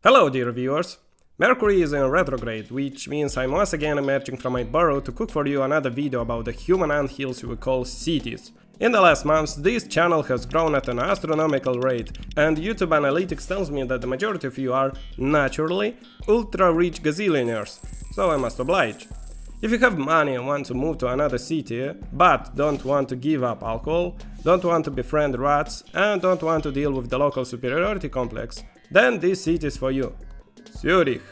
Hello dear viewers! Mercury is in retrograde, which means I'm once again emerging from my burrow to cook for you another video about the human anthills we call cities. In the last months, this channel has grown at an astronomical rate, and YouTube analytics tells me that the majority of you are, naturally, ultra-rich gazillionaires, so I must oblige. If you have money and want to move to another city, but don't want to give up alcohol, don't want to befriend rats, and don't want to deal with the local superiority complex, then this city is for you. Zurich.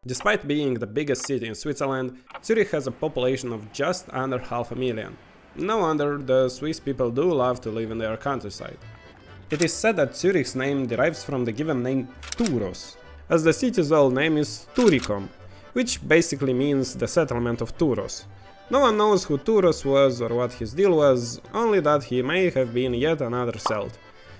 Despite being the biggest city in Switzerland, Zurich has a population of just under 500,000. No wonder the Swiss people do love to live in their countryside. It is said that Zurich's name derives from the given name Turos, as the city's old name is Turicum, which basically means the settlement of Turos. No one knows who Turos was or what his deal was, only that he may have been yet another Celt.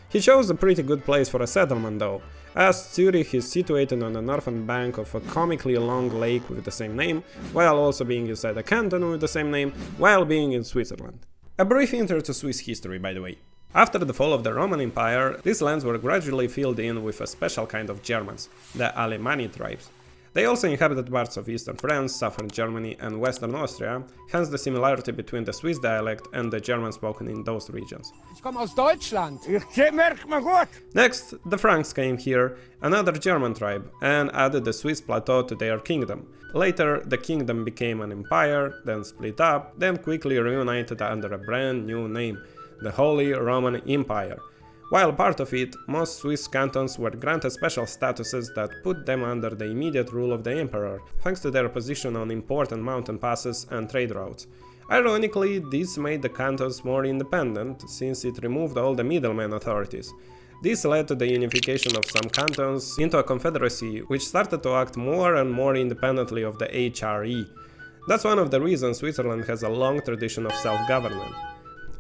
He chose a pretty good place for a settlement though, as Zurich is situated on the northern bank of a comically long lake with the same name, while also being inside a canton with the same name, while being in Switzerland. A brief intro to Swiss history, by the way. After the fall of the Roman Empire, these lands were gradually filled in with a special kind of Germans, the Alemanni tribes. They also inhabited parts of eastern France, southern Germany and western Austria, hence the similarity between the Swiss dialect and the German spoken in those regions. Ich komme aus Deutschland. Merkt man gut. Next, the Franks came here, another German tribe, and added the Swiss plateau to their kingdom. Later, the kingdom became an empire, then split up, then quickly reunited under a brand new name, the Holy Roman Empire. While part of it, most Swiss cantons were granted special statuses that put them under the immediate rule of the emperor, thanks to their position on important mountain passes and trade routes. Ironically, this made the cantons more independent, since it removed all the middleman authorities. This led to the unification of some cantons into a confederacy, which started to act more and more independently of the HRE. That's one of the reasons Switzerland has a long tradition of self-government.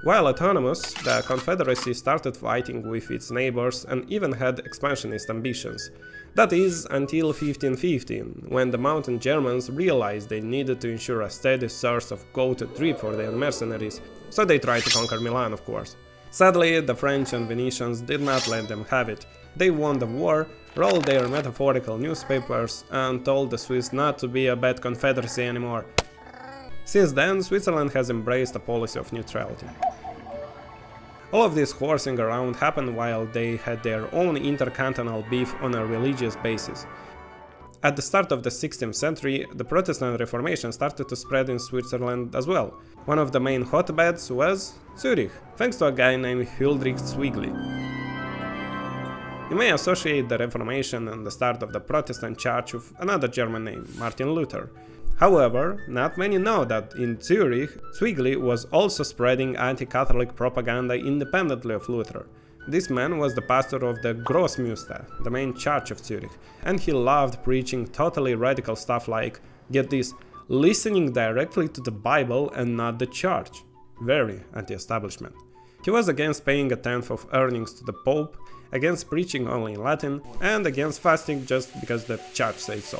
While autonomous, the Confederacy started fighting with its neighbors and even had expansionist ambitions. That is, until 1515, when the Mountain Germans realized they needed to ensure a steady source of goat drip for their mercenaries, so they tried to conquer Milan, of course. Sadly, the French and Venetians did not let them have it. They won the war, rolled their metaphorical newspapers, and told the Swiss not to be a bad confederacy anymore. Since then, Switzerland has embraced a policy of neutrality. All of this horsing around happened while they had their own intercantonal beef on a religious basis. At the start of the 16th century, the Protestant Reformation started to spread in Switzerland as well. One of the main hotbeds was Zürich, thanks to a guy named Huldrych Zwingli. You may associate the Reformation and the start of the Protestant Church with another German name, Martin Luther. However, not many know that in Zurich, Zwingli was also spreading anti-Catholic propaganda independently of Luther. This man was the pastor of the Grossmünster, the main church of Zurich, and he loved preaching totally radical stuff like, get this, listening directly to the Bible and not the church. Very anti-establishment. He was against paying a tenth of earnings to the Pope, against preaching only in Latin, and against fasting just because the church said so.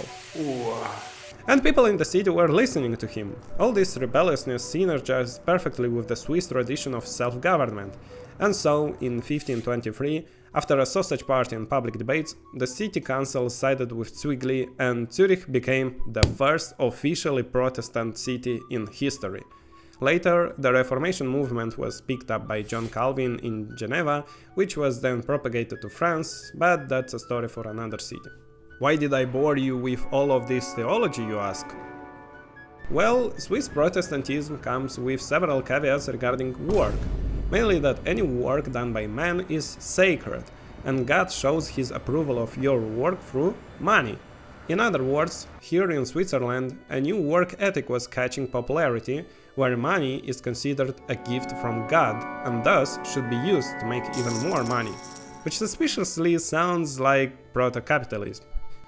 And people in the city were listening to him. All this rebelliousness synergized perfectly with the Swiss tradition of self-government. And so, in 1523, after a sausage party and public debates, the city council sided with Zwingli and Zurich became the first officially Protestant city in history. Later, the Reformation movement was picked up by John Calvin in Geneva, which was then propagated to France, but that's a story for another city. Why did I bore you with all of this theology, you ask? Well, Swiss Protestantism comes with several caveats regarding work, mainly that any work done by man is sacred, and God shows his approval of your work through money. In other words, here in Switzerland, a new work ethic was catching popularity, where money is considered a gift from God, and thus should be used to make even more money, which suspiciously sounds like proto-capitalism.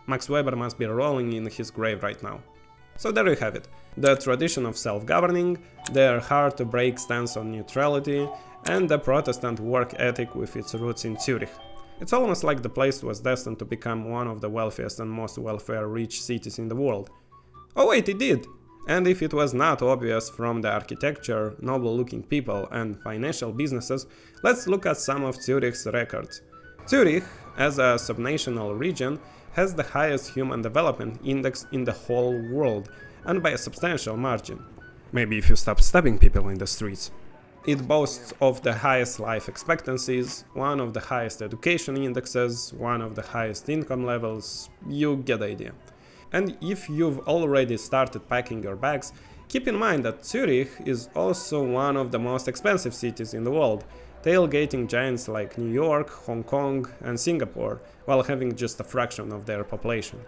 Max Weber must be rolling in his grave right now. So there you have it. The tradition of self-governing, their hard-to-break stance on neutrality, and the Protestant work ethic with its roots in Zurich. It's almost like the place was destined to become one of the wealthiest and most welfare-rich cities in the world. Oh wait, it did! And if it was not obvious from the architecture, noble-looking people and financial businesses, let's look at some of Zürich's records. Zurich, as a subnational region, has the highest human development index in the whole world, and by a substantial margin. Maybe if you stop stabbing people in the streets. It boasts of the highest life expectancies, one of the highest education indexes, one of the highest income levels, you get the idea. And if you've already started packing your bags, keep in mind that Zurich is also one of the most expensive cities in the world, tailgating giants like New York, Hong Kong and Singapore, while having just a fraction of their population.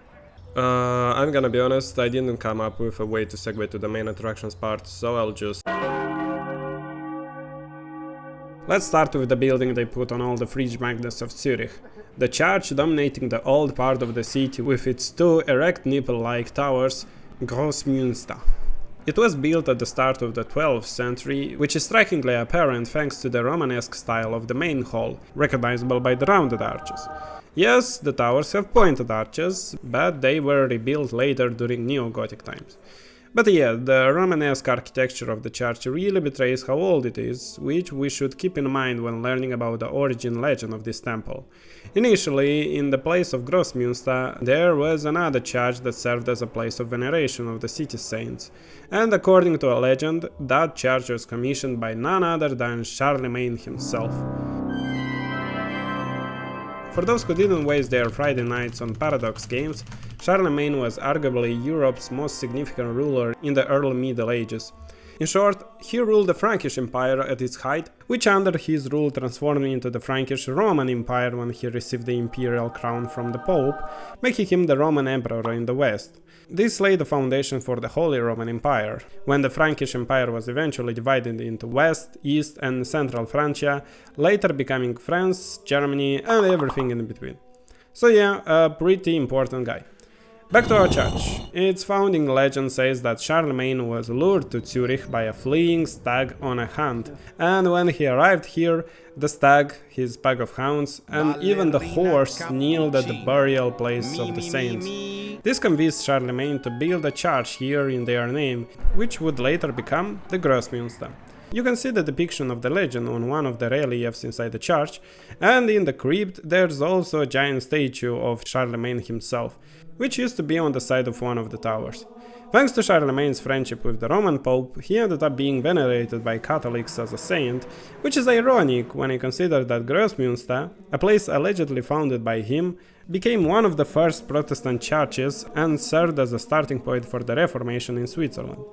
I'm gonna be honest, I didn't come up with a way to segue to the main attractions part, so I'll just... Let's start with the building they put on all the fridge magnets of Zurich. The church dominating the old part of the city with its two erect nipple-like towers, Grossmünster. It was built at the start of the 12th century, which is strikingly apparent thanks to the Romanesque style of the main hall, recognizable by the rounded arches. Yes, the towers have pointed arches, but they were rebuilt later during Neo-Gothic times. But yeah, the Romanesque architecture of the church really betrays how old it is, which we should keep in mind when learning about the origin legend of this temple. Initially, in the place of Grossmünster, there was another church that served as a place of veneration of the city's saints, and according to a legend, that church was commissioned by none other than Charlemagne himself. For those who didn't waste their Friday nights on paradox games, Charlemagne was arguably Europe's most significant ruler in the early Middle Ages. In short, he ruled the Frankish Empire at its height, which under his rule transformed into the Frankish Roman Empire when he received the imperial crown from the Pope, making him the Roman Emperor in the West. This laid the foundation for the Holy Roman Empire, when the Frankish Empire was eventually divided into West, East and Central Francia, later becoming France, Germany and everything in between. So yeah, a pretty important guy. Back to our church. Its founding legend says that Charlemagne was lured to Zurich by a fleeing stag on a hunt, and when he arrived here, the stag, his pack of hounds, and even the horse kneeled at the burial place of the saints. This convinced Charlemagne to build a church here in their name, which would later become the Grossmünster. You can see the depiction of the legend on one of the reliefs inside the church, and in the crypt there's also a giant statue of Charlemagne himself, which used to be on the side of one of the towers. Thanks to Charlemagne's friendship with the Roman Pope, he ended up being venerated by Catholics as a saint, which is ironic when you consider that Grossmünster, a place allegedly founded by him, became one of the first Protestant churches and served as a starting point for the Reformation in Switzerland.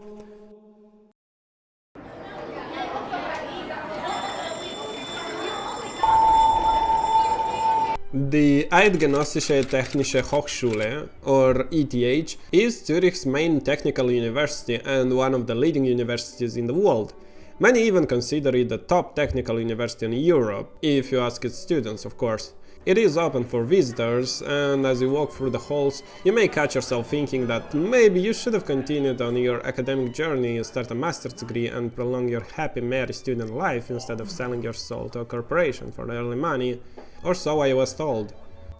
The Eidgenössische Technische Hochschule, or ETH, is Zurich's main technical university and one of the leading universities in the world. Many even consider it the top technical university in Europe, if you ask its students, of course. It is open for visitors, and as you walk through the halls, you may catch yourself thinking that maybe you should have continued on your academic journey, start a master's degree and prolong your happy, merry student life instead of selling your soul to a corporation for early money, or so I was told.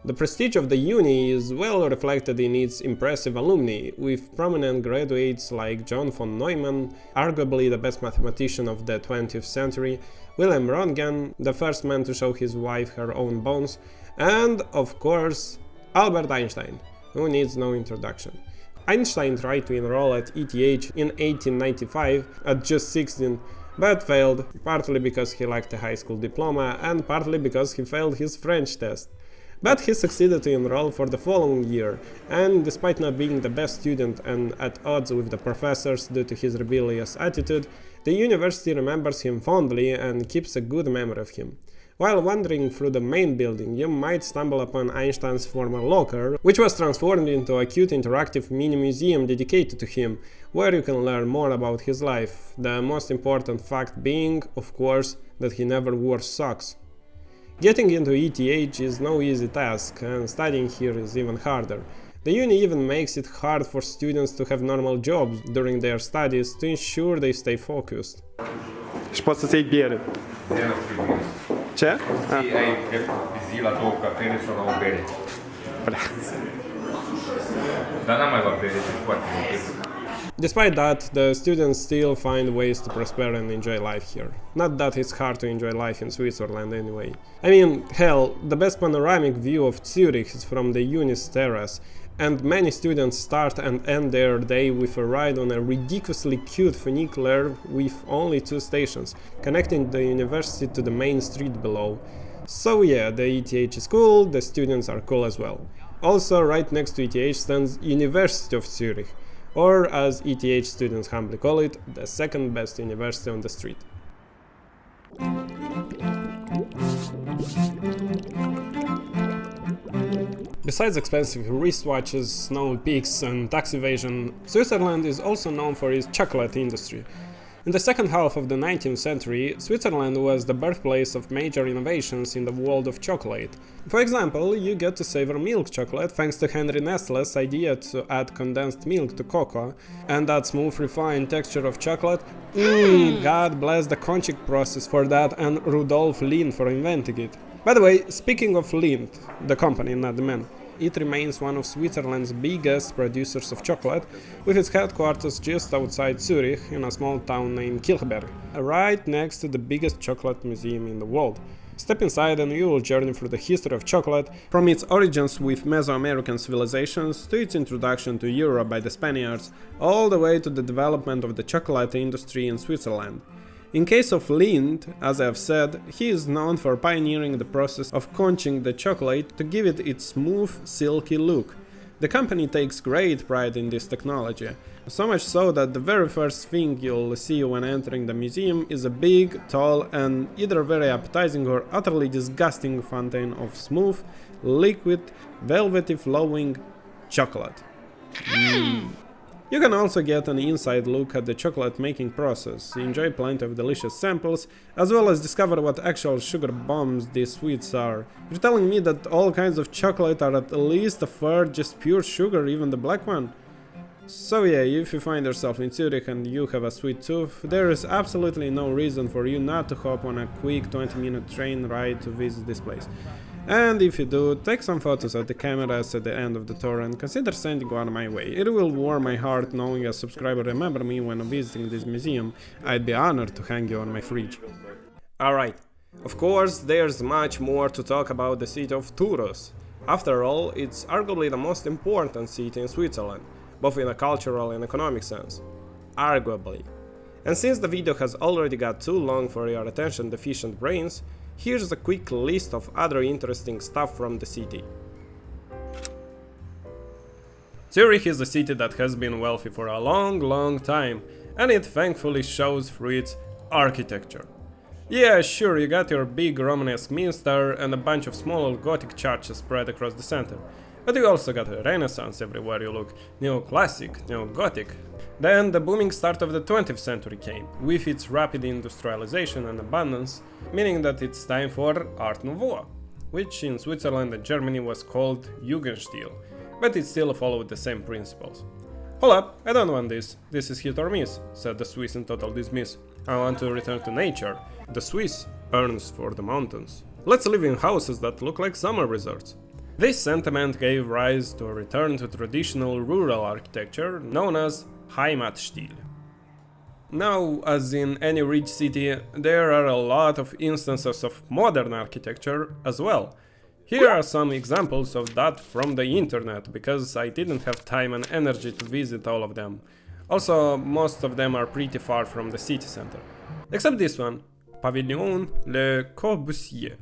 The prestige of the uni is well reflected in its impressive alumni, with prominent graduates like John von Neumann, arguably the best mathematician of the 20th century, Wilhelm Röntgen, the first man to show his wife her own bones, and, of course, Albert Einstein, who needs no introduction. Einstein tried to enroll at ETH in 1895 at just 16, but failed, partly because he lacked a high school diploma and partly because he failed his French test. But he succeeded to enroll for the following year, and despite not being the best student and at odds with the professors due to his rebellious attitude, the university remembers him fondly and keeps a good memory of him. While wandering through the main building, you might stumble upon Einstein's former locker, which was transformed into a cute interactive mini-museum dedicated to him, where you can learn more about his life, the most important fact being, of course, that he never wore socks. Getting into ETH is no easy task, and studying here is even harder. The uni even makes it hard for students to have normal jobs during their studies to ensure they stay focused. Și poți să-ți iei biere. Ce? Ai zi la două cafele sau la o bere. Dar n-am mai luat bere, e foarte mult. Despite that, the students still find ways to prosper and enjoy life here. Not that it's hard to enjoy life in Switzerland anyway. I mean, hell, the best panoramic view of Zurich is from the Unis terrace, and many students start and end their day with a ride on a ridiculously cute funicular with only 2 stations, connecting the university to the main street below. So yeah, the ETH is cool, the students are cool as well. Also, right next to ETH stands University of Zurich, or as ETH students humbly call it, the second best university on the street. Besides expensive wristwatches, snowy peaks and tax evasion, Switzerland is also known for its chocolate industry. In the second half of the 19th century, Switzerland was the birthplace of major innovations in the world of chocolate. For example, you get to savor milk chocolate thanks to Henry Nestle's idea to add condensed milk to cocoa, and that smooth, refined texture of chocolate. God bless the Konchik process for that and Rudolf Lindt for inventing it. By the way, speaking of Lindt, the company, not the man, it remains one of Switzerland's biggest producers of chocolate, with its headquarters just outside Zurich in a small town named Kilchberg, right next to the biggest chocolate museum in the world. Step inside and you will journey through the history of chocolate, from its origins with Mesoamerican civilizations to its introduction to Europe by the Spaniards, all the way to the development of the chocolate industry in Switzerland. In case of Lindt, as I have said, he is known for pioneering the process of conching the chocolate to give it its smooth, silky look. The company takes great pride in this technology, so much so that the very first thing you'll see when entering the museum is a big, tall and either very appetizing or utterly disgusting fountain of smooth, liquid, velvety flowing chocolate. You can also get an inside look at the chocolate making process, enjoy plenty of delicious samples, as well as discover what actual sugar bombs these sweets are. You're telling me that all kinds of chocolate are at least a third just pure sugar, even the black one? So yeah, if you find yourself in Zurich and you have a sweet tooth, there is absolutely no reason for you not to hop on a quick 20-minute train ride to visit this place. And if you do, take some photos of the cameras at the end of the tour and consider sending one my way. It will warm my heart knowing a subscriber remember me when visiting this museum. I'd be honored to hang you on my fridge. Alright, of course there's much more to talk about the city of Toulouse. After all, it's arguably the most important city in Switzerland, both in a cultural and economic sense. Arguably. And since the video has already got too long for your attention deficient brains, here's a quick list of other interesting stuff from the city. Zurich is a city that has been wealthy for a long time, and it thankfully shows through its architecture. Yeah, sure, you got your big Romanesque minster and a bunch of small Gothic churches spread across the center, but you also got a Renaissance everywhere you look, Neoclassic, Neo-Gothic. Then the booming start of the 20th century came, with its rapid industrialization and abundance, meaning that it's time for Art Nouveau, which in Switzerland and Germany was called Jugendstil, but it still followed the same principles. Hold up, I don't want this. This is hit or miss, said the Swiss in total dismiss. I want to return to nature. The Swiss yearns for the mountains. Let's live in houses that look like summer resorts. This sentiment gave rise to a return to traditional rural architecture known as Heimatstil. Now, as in any rich city, there are a lot of instances of modern architecture as well. Here are some examples of that from the internet, because I didn't have time and energy to visit all of them. Also, most of them are pretty far from the city center. Except this one, Pavillon Le Corbusier.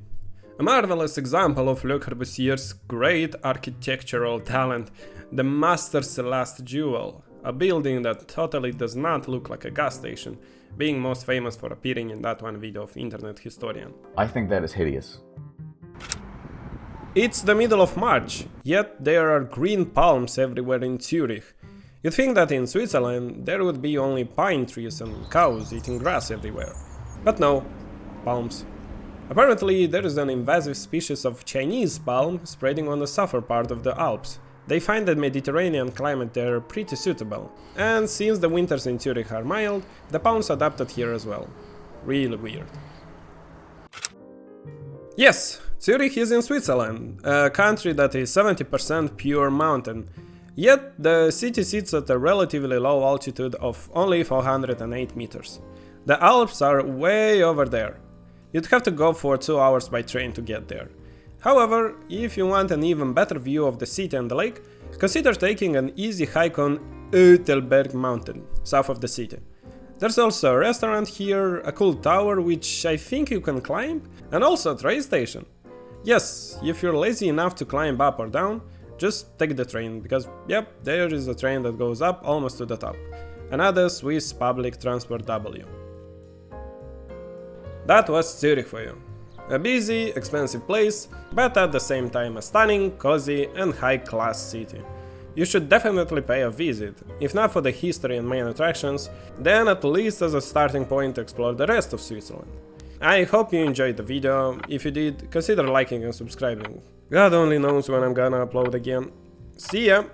A marvelous example of Le Corbusier's great architectural talent, the master's last jewel, a building that totally does not look like a gas station, being most famous for appearing in that one video of Internet Historian. I think that is hideous. It's the middle of March, yet there are green palms everywhere in Zurich. You'd think that in Switzerland there would be only pine trees and cows eating grass everywhere. But no, palms. Apparently there is an invasive species of Chinese palm spreading on the southern part of the Alps. They find the Mediterranean climate there pretty suitable, and since the winters in Zurich are mild, the palms adapted here as well. Really weird. Yes, Zurich is in Switzerland, a country that is 70% pure mountain. Yet the city sits at a relatively low altitude of only 408 meters. The Alps are way over there. You'd have to go for 2 hours by train to get there. However, if you want an even better view of the city and the lake, consider taking an easy hike on Ötelberg mountain, south of the city. There's also a restaurant here, a cool tower which I think you can climb, and also a train station. Yes, if you're lazy enough to climb up or down, just take the train, because yep, there is a train that goes up almost to the top. Another Swiss public transport W. That was Zurich for you. A busy, expensive place, but at the same time a stunning, cozy and high-class city. You should definitely pay a visit, if not for the history and main attractions, then at least as a starting point to explore the rest of Switzerland. I hope you enjoyed the video. If you did, consider liking and subscribing. God only knows when I'm gonna upload again. See ya!